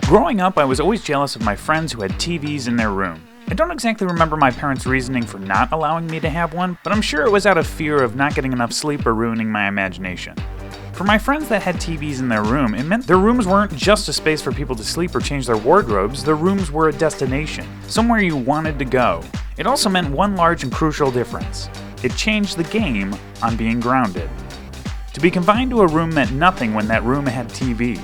Growing up, I was always jealous of my friends who had TVs in their room. I don't exactly remember my parents' reasoning for not allowing me to have one, but I'm sure it was out of fear of not getting enough sleep or ruining my imagination. For my friends that had TVs in their room, it meant their rooms weren't just a space for people to sleep or change their wardrobes, their rooms were a destination, somewhere you wanted to go. It also meant one large and crucial difference. It changed the game on being grounded. To be confined to a room meant nothing when that room had TV.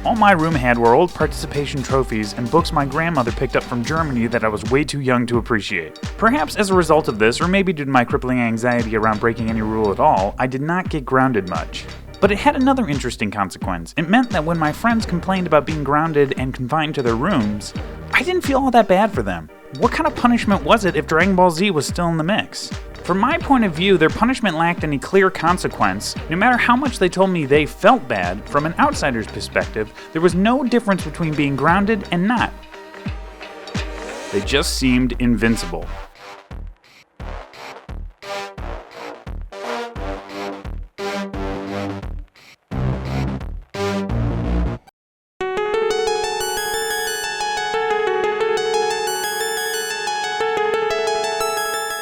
All my room had were old participation trophies and books my grandmother picked up from Germany that I was way too young to appreciate. Perhaps as a result of this, or maybe due to my crippling anxiety around breaking any rule at all, I did not get grounded much. But it had another interesting consequence. It meant that when my friends complained about being grounded and confined to their rooms, I didn't feel all that bad for them. What kind of punishment was it if Dragon Ball Z was still in the mix? From my point of view, their punishment lacked any clear consequence. No matter how much they told me they felt bad, from an outsider's perspective, there was no difference between being grounded and not. They just seemed invincible.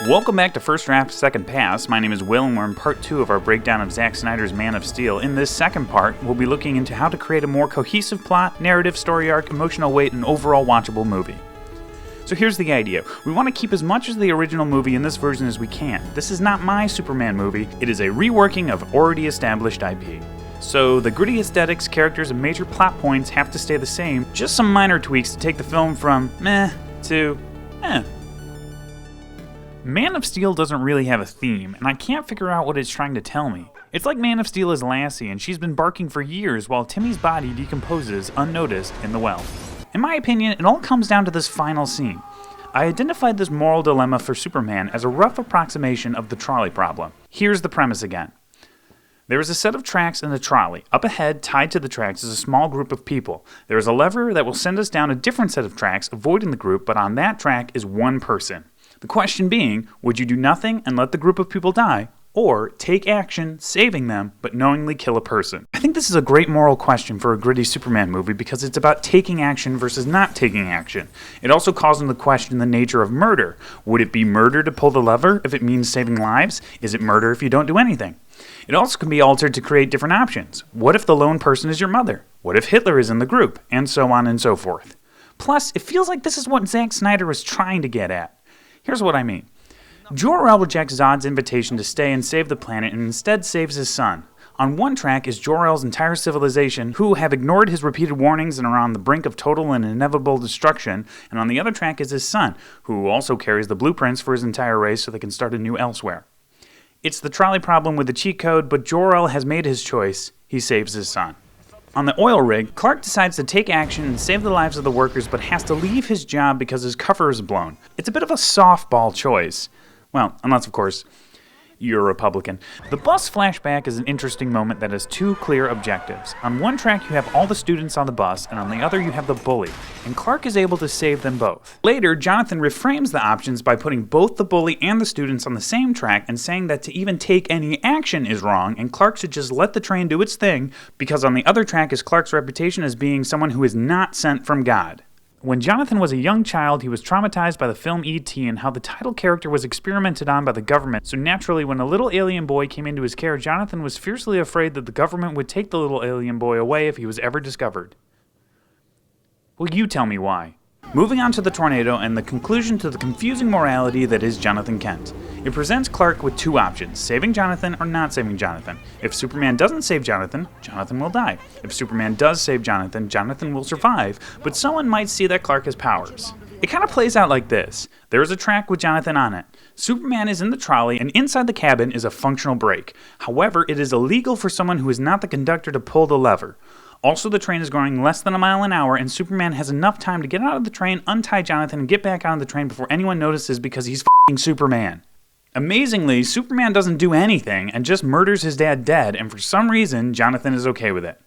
Welcome back to First Draft, Second Pass. My name is Will, and we're in part 2 of our breakdown of Zack Snyder's Man of Steel. In this second part, we'll be looking into how to create a more cohesive plot, narrative, story arc, emotional weight, and overall watchable movie. So here's the idea. We want to keep as much of the original movie in this version as we can. This is not my Superman movie, it is a reworking of already established IP. So the gritty aesthetics, characters, and major plot points have to stay the same, just some minor tweaks to take the film from meh to eh. Man of Steel doesn't really have a theme, and I can't figure out what it's trying to tell me. It's like Man of Steel is Lassie, and she's been barking for years while Timmy's body decomposes unnoticed in the well. In my opinion, it all comes down to this final scene. I identified this moral dilemma for Superman as a rough approximation of the trolley problem. Here's the premise again. There is a set of tracks in the trolley. Up ahead, tied to the tracks, is a small group of people. There is a lever that will send us down a different set of tracks, avoiding the group, but on that track is one person. The question being, would you do nothing and let the group of people die, or take action, saving them, but knowingly kill a person? I think this is a great moral question for a gritty Superman movie because it's about taking action versus not taking action. It also calls into question the nature of murder. Would it be murder to pull the lever if it means saving lives? Is it murder if you don't do anything? It also can be altered to create different options. What if the lone person is your mother? What if Hitler is in the group? And so on and so forth. Plus, it feels like this is what Zack Snyder was trying to get at. Here's what I mean. Jor-El rejects Zod's invitation to stay and save the planet and instead saves his son. On one track is Jor-El's entire civilization, who have ignored his repeated warnings and are on the brink of total and inevitable destruction, and on the other track is his son, who also carries the blueprints for his entire race so they can start anew elsewhere. It's the trolley problem with the cheat code, but Jor-El has made his choice. He saves his son. On the oil rig, Clark decides to take action and save the lives of the workers, but has to leave his job because his cover is blown. It's a bit of a softball choice. Well, unless, of course, you're a Republican. The bus flashback is an interesting moment that has two clear objectives. On one track, you have all the students on the bus, and on the other, you have the bully, and Clark is able to save them both. Later, Jonathan reframes the options by putting both the bully and the students on the same track and saying that to even take any action is wrong, and Clark should just let the train do its thing, because on the other track is Clark's reputation as being someone who is not sent from God. When Jonathan was a young child, he was traumatized by the film E.T. and how the title character was experimented on by the government, so naturally when a little alien boy came into his care, Jonathan was fiercely afraid that the government would take the little alien boy away if he was ever discovered. Well, you tell me why. Moving on to the tornado and the conclusion to the confusing morality that is Jonathan Kent. It presents Clark with two options, saving Jonathan or not saving Jonathan. If Superman doesn't save Jonathan, Jonathan will die. If Superman does save Jonathan, Jonathan will survive, but someone might see that Clark has powers. It kind of plays out like this. There is a track with Jonathan on it. Superman is in the trolley, and inside the cabin is a functional brake. However, it is illegal for someone who is not the conductor to pull the lever. Also, the train is going less than a mile an hour, and Superman has enough time to get out of the train, untie Jonathan, and get back on the train before anyone notices because he's f***ing Superman. Amazingly, Superman doesn't do anything and just murders his dad dead, and for some reason, Jonathan is okay with it.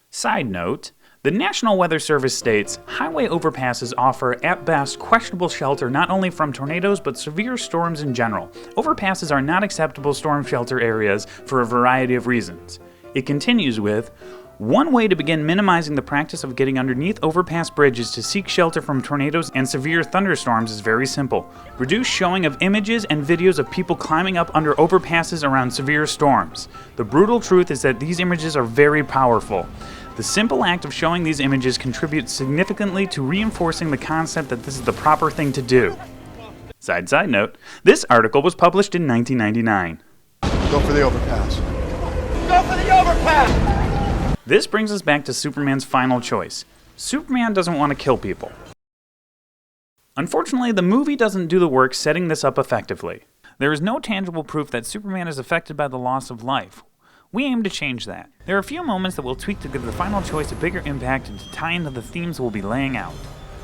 Side note, The National Weather Service states, highway overpasses offer, at best, questionable shelter not only from tornadoes but severe storms in general. Overpasses are not acceptable storm shelter areas for a variety of reasons. It continues with, one way to begin minimizing the practice of getting underneath overpass bridges to seek shelter from tornadoes and severe thunderstorms is very simple. Reduce showing of images and videos of people climbing up under overpasses around severe storms. The brutal truth is that these images are very powerful. The simple act of showing these images contributes significantly to reinforcing the concept that this is the proper thing to do. Side note, this article was published in 1999. Go for the overpass. Go for the overpass! This brings us back to Superman's final choice. Superman doesn't want to kill people. Unfortunately, the movie doesn't do the work setting this up effectively. There is no tangible proof that Superman is affected by the loss of life. We aim to change that. There are a few moments that we'll tweak to give the final choice a bigger impact and to tie into the themes we'll be laying out.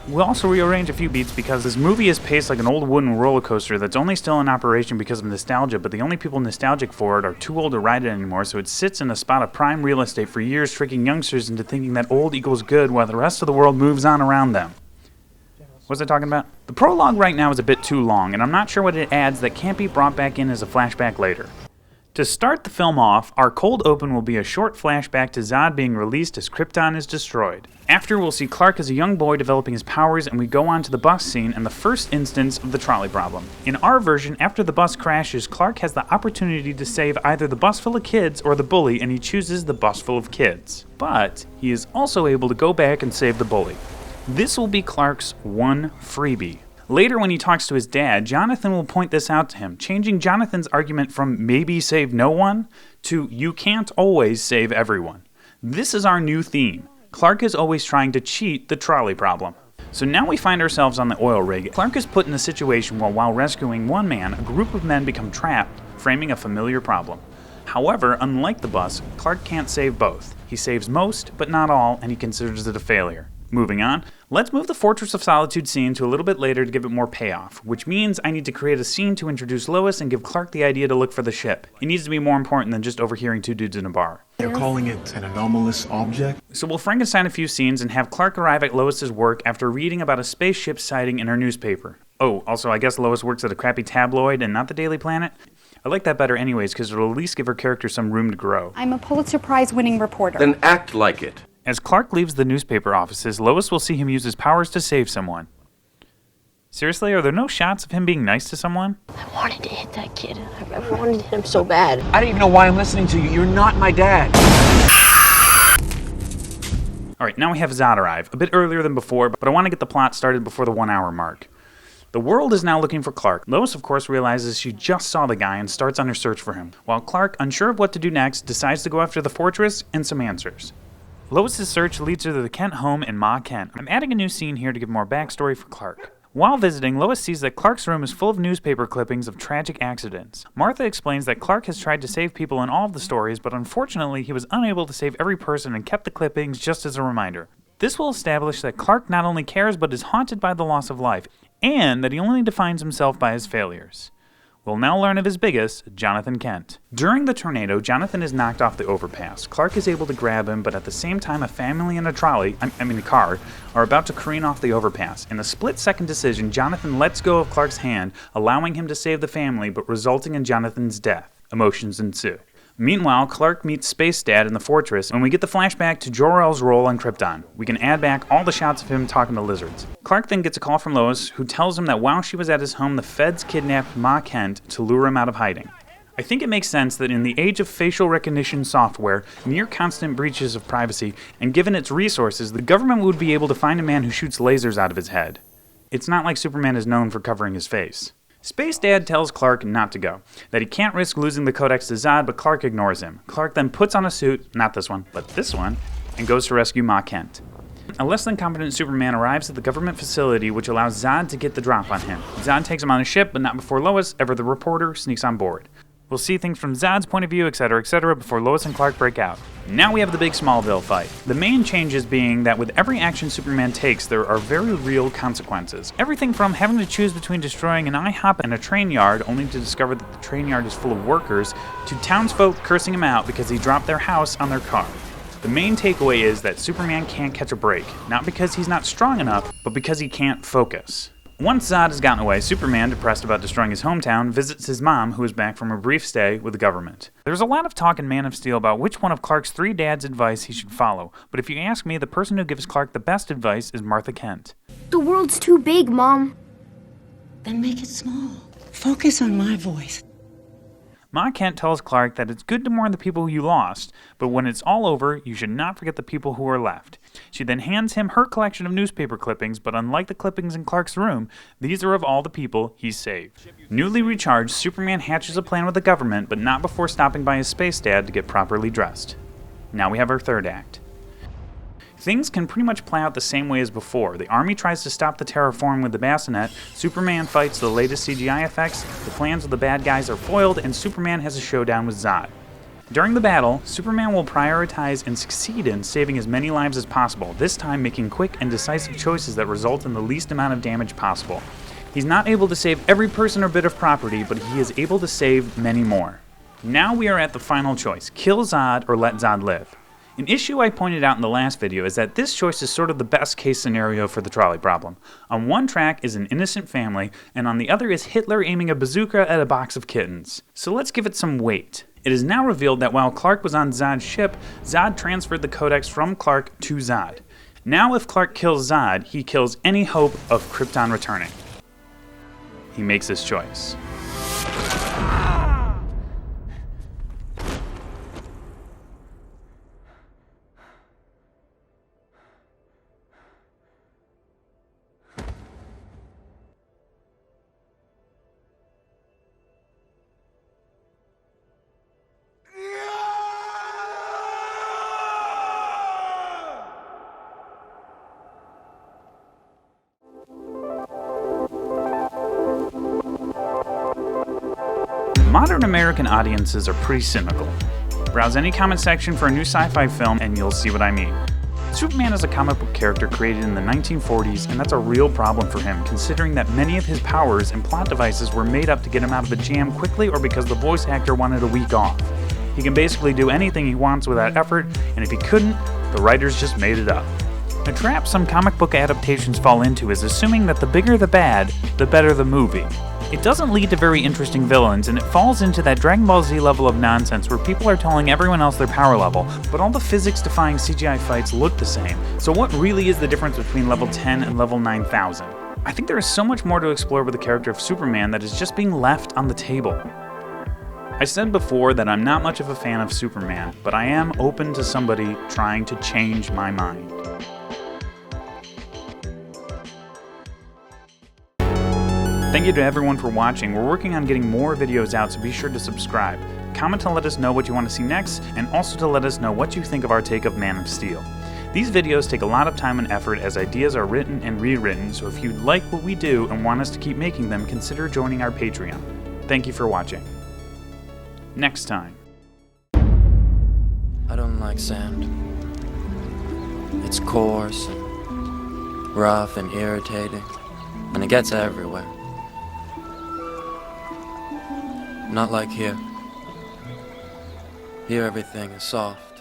We'll also rearrange a few beats because this movie is paced like an old wooden roller coaster that's only still in operation because of nostalgia, but the only people nostalgic for it are too old to ride it anymore, so it sits in a spot of prime real estate for years, tricking youngsters into thinking that old equals good while the rest of the world moves on around them. What was I talking about? The prologue right now is a bit too long, and I'm not sure what it adds that can't be brought back in as a flashback later. To start the film off, our cold open will be a short flashback to Zod being released as Krypton is destroyed. After, we'll see Clark as a young boy developing his powers, and we go on to the bus scene and the first instance of the trolley problem. In our version, after the bus crashes, Clark has the opportunity to save either the bus full of kids or the bully, and he chooses the bus full of kids. But he is also able to go back and save the bully. This will be Clark's one freebie. Later, when he talks to his dad, Jonathan will point this out to him, changing Jonathan's argument from maybe save no one to you can't always save everyone. This is our new theme. Clark is always trying to cheat the trolley problem. So now we find ourselves on the oil rig. Clark is put in a situation where while rescuing one man, a group of men become trapped, framing a familiar problem. However, unlike the bus, Clark can't save both. He saves most, but not all, and he considers it a failure. Moving on, let's move the Fortress of Solitude scene to a little bit later to give it more payoff, which means I need to create a scene to introduce Lois and give Clark the idea to look for the ship. It needs to be more important than just overhearing two dudes in a bar. They're calling it an anomalous object? So we'll Frankenstein a few scenes and have Clark arrive at Lois's work after reading about a spaceship sighting in her newspaper. Oh, also I guess Lois works at a crappy tabloid and not the Daily Planet? I like that better anyways because it'll at least give her character some room to grow. I'm a Pulitzer Prize-winning reporter. Then act like it. As Clark leaves the newspaper offices, Lois will see him use his powers to save someone. Seriously, are there no shots of him being nice to someone? I wanted to hit that kid. I wanted to hit him so bad. I don't even know why I'm listening to you. You're not my dad. Alright, now we have Zod arrive, a bit earlier than before, but I want to get the plot started before the 1 hour mark. The world is now looking for Clark. Lois, of course, realizes she just saw the guy and starts on her search for him, while Clark, unsure of what to do next, decides to go after the fortress and some answers. Lois' search leads her to the Kent home in Ma Kent. I'm adding a new scene here to give more backstory for Clark. While visiting, Lois sees that Clark's room is full of newspaper clippings of tragic accidents. Martha explains that Clark has tried to save people in all of the stories, but unfortunately he was unable to save every person and kept the clippings just as a reminder. This will establish that Clark not only cares but is haunted by the loss of life, and that he only defines himself by his failures. We'll now learn of his biggest, Jonathan Kent. During the tornado, Jonathan is knocked off the overpass. Clark is able to grab him, but at the same time a family in a car, are about to careen off the overpass. In a split-second decision, Jonathan lets go of Clark's hand, allowing him to save the family, but resulting in Jonathan's death. Emotions ensue. Meanwhile, Clark meets Space Dad in the fortress, and we get the flashback to Jor-El's role on Krypton. We can add back all the shots of him talking to lizards. Clark then gets a call from Lois, who tells him that while she was at his home, the feds kidnapped Ma Kent to lure him out of hiding. I think it makes sense that in the age of facial recognition software, near constant breaches of privacy, and given its resources, the government would be able to find a man who shoots lasers out of his head. It's not like Superman is known for covering his face. Space Dad tells Clark not to go, that he can't risk losing the Codex to Zod, but Clark ignores him. Clark then puts on a suit, not this one, but this one, and goes to rescue Ma Kent. A less than competent Superman arrives at the government facility, which allows Zod to get the drop on him. Zod takes him on a ship, but not before Lois, ever the reporter, sneaks on board. We'll see things from Zod's point of view, etc., before Lois and Clark break out. Now we have the big Smallville fight. The main changes being that with every action Superman takes, there are very real consequences. Everything from having to choose between destroying an IHOP and a train yard, only to discover that the train yard is full of workers, to townsfolk cursing him out because he dropped their house on their car. The main takeaway is that Superman can't catch a break, not because he's not strong enough, but because he can't focus. Once Zod has gotten away, Superman, depressed about destroying his hometown, visits his mom, who is back from a brief stay with the government. There's a lot of talk in Man of Steel about which one of Clark's 3 dads' advice he should follow, but if you ask me, the person who gives Clark the best advice is Martha Kent. The world's too big, Mom. Then make it small. Focus on my voice. Ma Kent tells Clark that it's good to mourn the people you lost, but when it's all over, you should not forget the people who are left. She then hands him her collection of newspaper clippings, but unlike the clippings in Clark's room, these are of all the people he's saved. Newly recharged, Superman hatches a plan with the government, but not before stopping by his space dad to get properly dressed. Now we have our third act. Things can pretty much play out the same way as before. The army tries to stop the terraform with the bassinet, Superman fights the latest CGI effects, the plans of the bad guys are foiled, and Superman has a showdown with Zod. During the battle, Superman will prioritize and succeed in saving as many lives as possible, this time making quick and decisive choices that result in the least amount of damage possible. He's not able to save every person or bit of property, but he is able to save many more. Now we are at the final choice, kill Zod or let Zod live. An issue I pointed out in the last video is that this choice is sort of the best case scenario for the trolley problem. On one track is an innocent family, and on the other is Hitler aiming a bazooka at a box of kittens. So let's give it some weight. It is now revealed that while Clark was on Zod's ship, Zod transferred the codex from Clark to Zod. Now if Clark kills Zod, he kills any hope of Krypton returning. He makes his choice. Modern American audiences are pretty cynical. Browse any comment section for a new sci-fi film and you'll see what I mean. Superman is a comic book character created in the 1940s, and that's a real problem for him, considering that many of his powers and plot devices were made up to get him out of a jam quickly or because the voice actor wanted a week off. He can basically do anything he wants without effort, and if he couldn't, the writers just made it up. A trap some comic book adaptations fall into is assuming that the bigger the bad, the better the movie. It doesn't lead to very interesting villains, and it falls into that Dragon Ball Z level of nonsense where people are telling everyone else their power level, but all the physics-defying CGI fights look the same. So what really is the difference between level 10 and level 9000? I think there is so much more to explore with the character of Superman that is just being left on the table. I said before that I'm not much of a fan of Superman, but I am open to somebody trying to change my mind. Thank you to everyone for watching. We're working on getting more videos out, so be sure to subscribe. Comment to let us know what you want to see next, and also to let us know what you think of our take of Man of Steel. These videos take a lot of time and effort as ideas are written and rewritten, so if you like what we do and want us to keep making them, consider joining our Patreon. Thank you for watching. Next time. I don't like sand. It's coarse and rough and irritating, and it gets everywhere. Not like here. Here everything is soft.